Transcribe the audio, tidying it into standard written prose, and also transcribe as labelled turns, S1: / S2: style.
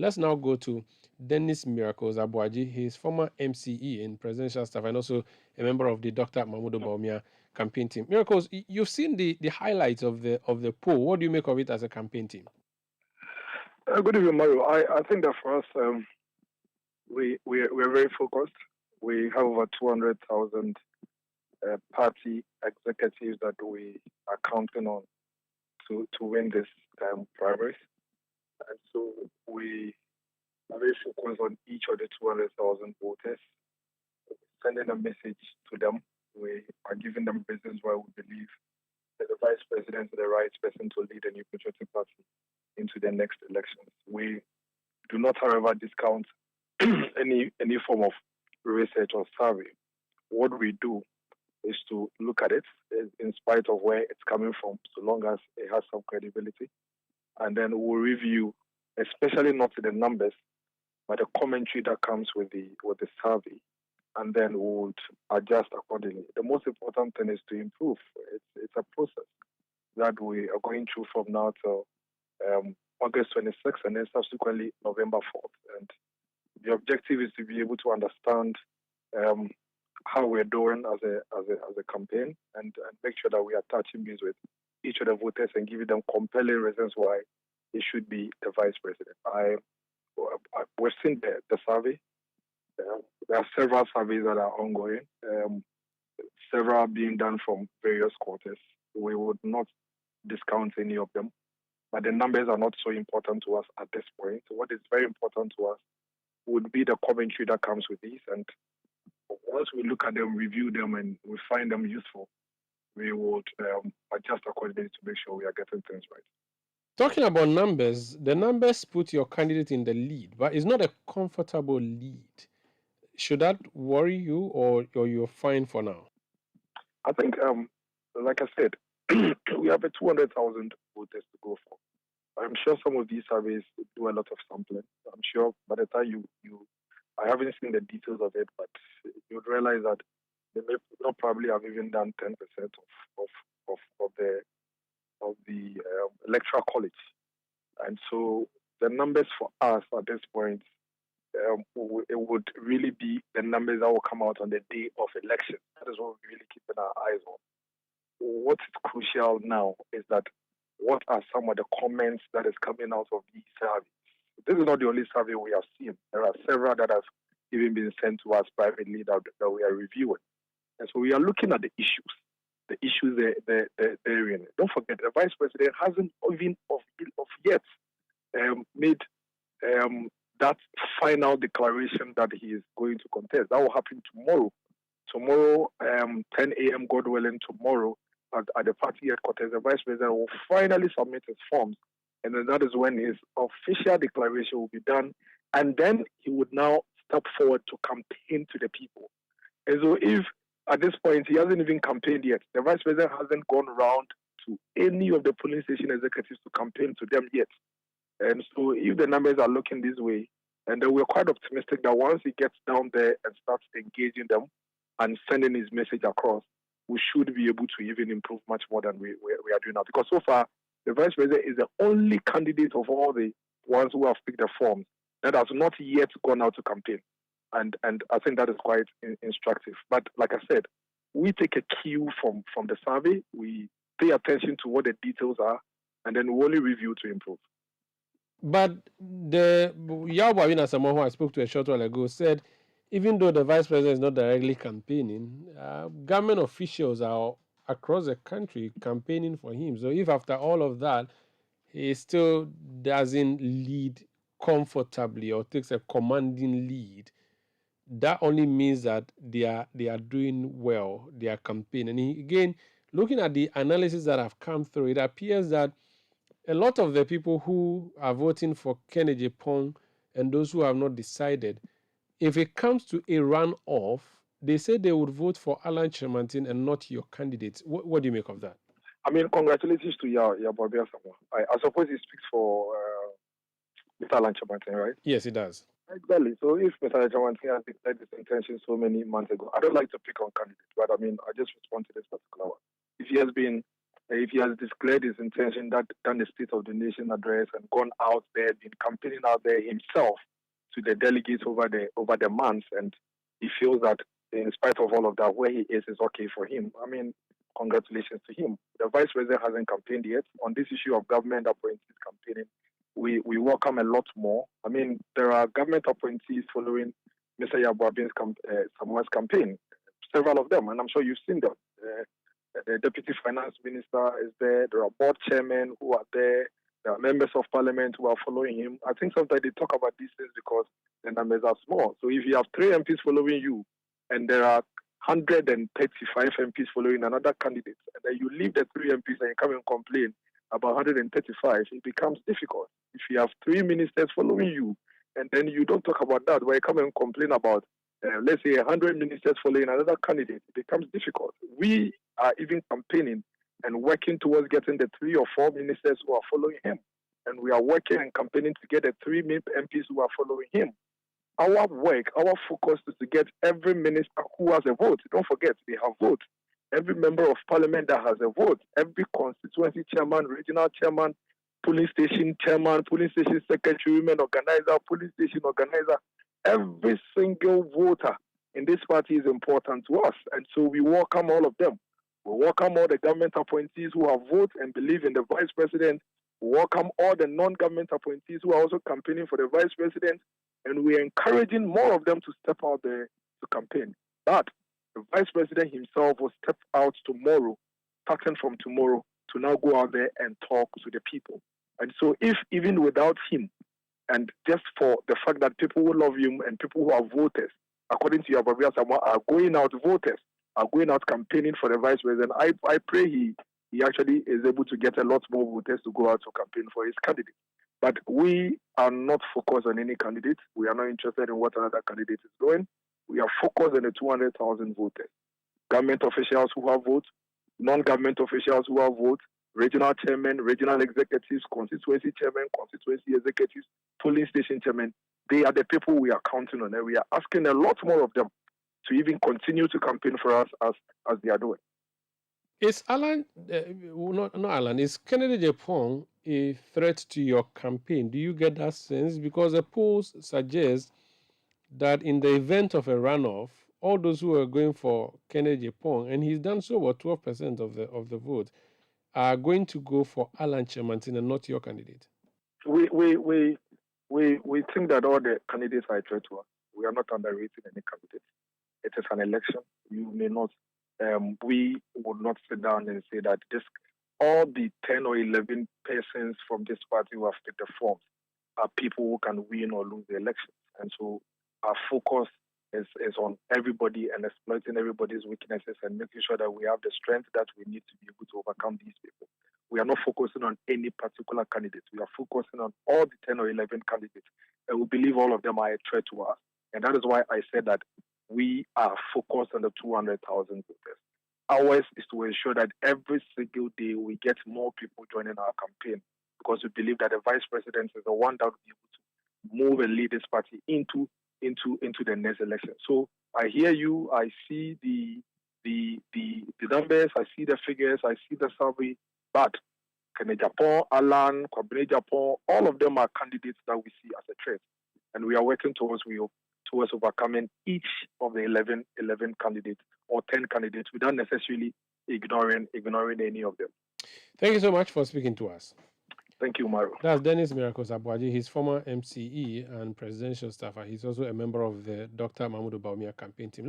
S1: Let's now go to Dennis Miracles Abuaji. He's former MCE in presidential staff and also a member of the Dr. Mahmoud Bawumia campaign team. Miracles, you've seen the highlights of the poll. What do you make of it as a campaign team?
S2: Good evening, Mario. I think that for us, we're very focused. We have over 200,000 party executives that we are counting on to win this primaries. And so we are very focused on each of the 200,000 voters, sending a message to them. We are giving them reasons why we believe that the vice president is the right person to lead a new patriotic party into the next elections. We do not, however, discount any form of research or survey. What we do is to look at it in spite of where it's coming from, so long as it has some credibility. And then we'll review, especially not the numbers, but the commentary that comes with the survey, and then we'll adjust accordingly. The most important thing is to improve. It's a process that we are going through from now till August 26th and then subsequently November 4th. And the objective is to be able to understand how we're doing as a campaign and make sure that we are touching base with each of the voters and giving them compelling reasons why he should be the vice president. We've seen the survey. There are several surveys that are ongoing, several being done from various quarters. We would not discount any of them, but the numbers are not so important to us at this point. So what is very important to us would be the commentary that comes with these. And once we look at them, review them, and we find them useful, we would adjust accordingly to make sure we are getting things right.
S1: Talking about numbers, the numbers put your candidate in the lead, but it's not a comfortable lead. Should that worry you, or you're fine for now?
S2: I think, like I said, we have a 200,000 voters to go for. I'm sure some of these surveys do a lot of sampling. I'm sure by the time I haven't seen the details of it, but you'd realize that they may not probably have even done 10% of the electoral college. And so the numbers for us at this point, it would really be the numbers that will come out on the day of election. That is what we're really keeping our eyes on. What's crucial now is that what are some of the comments that is coming out of these surveys? This is not the only survey we have seen. There are several that have even been sent to us privately that we are reviewing. And so we are looking at the issues they're in. Don't forget, the vice president hasn't even of yet made that final declaration that he is going to contest. That will happen tomorrow. Tomorrow, 10 a.m., God willing, tomorrow at the party headquarters, the vice president will finally submit his forms. And then that is when his official declaration will be done. And then he would now step forward to campaign to the people. And so if at this point he hasn't even campaigned yet, the vice president hasn't gone around to any of the polling station executives to campaign to them yet. And so if the numbers are looking this way, and then we're quite optimistic that once he gets down there and starts engaging them and sending his message across, we should be able to even improve much more than we are doing now. Because so far, the vice president is the only candidate of all the ones who have picked the forms that has not yet gone out to campaign. And I think that is quite instructive. But like I said, we take a cue from the survey, we pay attention to what the details are, and then we only review to improve.
S1: But the Bawumia, someone who I spoke to a short while ago, said even though the vice president is not directly campaigning, government officials are across the country campaigning for him. So if after all of that, he still doesn't lead comfortably or takes a commanding lead, that only means that they are doing well, their campaign. And again, looking at the analysis that have come through, it appears that a lot of the people who are voting for Kennedy Pong and those who have not decided, if it comes to a runoff, they say they would vote for Alan Chemantin and not your candidate. What do you make of that?
S2: I mean, congratulations to Bawumia. I suppose he speaks for Mr. Alan Chemantin, right?
S1: Yes, it does.
S2: Exactly. So if Mr. Chemantin has declared his intention so many months ago, I don't like to pick on candidates, but I mean, I just respond to this particular one. If he has been if he has declared his intention that done the State of the Nation address and gone out there, been campaigning out there himself to the delegates over the months, and he feels that in spite of all of that, where he is okay for him. I mean, congratulations to him. The Vice President hasn't campaigned yet on this issue of government appointees campaigning. We welcome a lot more. I mean, there are government appointees following Mr. Yabuabin's Samuel's campaign, several of them, and I'm sure you've seen them. The Deputy Finance Minister is there. There are board chairmen who are there. There are members of parliament who are following him. I think sometimes they talk about these things because the numbers are small. So if you have 3 MPs following you and there are 135 MPs following another candidate, and then you leave the 3 MPs and you come and complain about 135, it becomes difficult. If you have 3 ministers following you and then you don't talk about that, where you come and complain about let's say 100 ministers following another candidate, it becomes difficult. We are even campaigning and working towards getting the 3 or 4 ministers who are following him. And we are working and campaigning to get the 3 MPs who are following him. Our work, our focus is to get every minister who has a vote. Don't forget, they have votes. Every member of parliament that has a vote, every constituency chairman, regional chairman, police station chairman, police station secretary, women organizer, police station organizer, every single voter in this party is important to us. And so we welcome all of them. We welcome all the government appointees who have voted and believe in the vice president. We welcome all the non-government appointees who are also campaigning for the vice president. And we're encouraging more of them to step out there to campaign. But the vice president himself will step out tomorrow, starting from tomorrow, to now go out there and talk to the people. And so if even without him, and just for the fact that people who love him and people who are voters, according to Bawumia, are going out voters, are going out campaigning for the vice president, I pray he actually is able to get a lot more voters to go out to campaign for his candidate. But we are not focused on any candidate. We are not interested in what another candidate is doing. We are focused on the 200,000 voters. Government officials who have votes, non-government officials who have votes, regional chairmen, regional executives, constituency chairmen, constituency executives, polling station chairmen. They are the people we are counting on, and we are asking a lot more of them to even continue to campaign for us as they are doing.
S1: Is Alan, not Alan, is Kennedy Japong a threat to your campaign? Do you get that sense? Because the polls suggest that in the event of a runoff, all those who are going for Kennedy Japong, and he's done so about 12% of the vote, are going to go for Alan Chemantin and not your candidate.
S2: We think that all the candidates are a threat to us. We are not underrating any candidate. It is an election. You may not. We would not sit down and say that all the 10 or 11 persons from this party who have taken the forms are people who can win or lose the election. And so our focus is on everybody and exploiting everybody's weaknesses and making sure that we have the strength that we need to be able to overcome these people. We are not focusing on any particular candidate. We are focusing on all the 10 or 11 candidates. And we believe all of them are a threat to us. And that is why I said that we are focused on the 200,000 voters. Ours is to ensure that every single day we get more people joining our campaign, because we believe that the vice president is the one that will be able to move and lead this party into the next election. So I hear you. I see the numbers. I see the figures. I see the survey. But Kennedy Japong, Alan, Kwabene Japong, all of them are candidates that we see as a threat, and we are working towards overcoming each of the 11 candidates or 10 candidates without necessarily ignoring any of them.
S1: Thank you so much for speaking to us.
S2: Thank you, Maru.
S1: That's Dennis Miracles Abuaji. He's former MCE and presidential staffer. He's also a member of the Dr. Mahmoud Bawumia campaign team.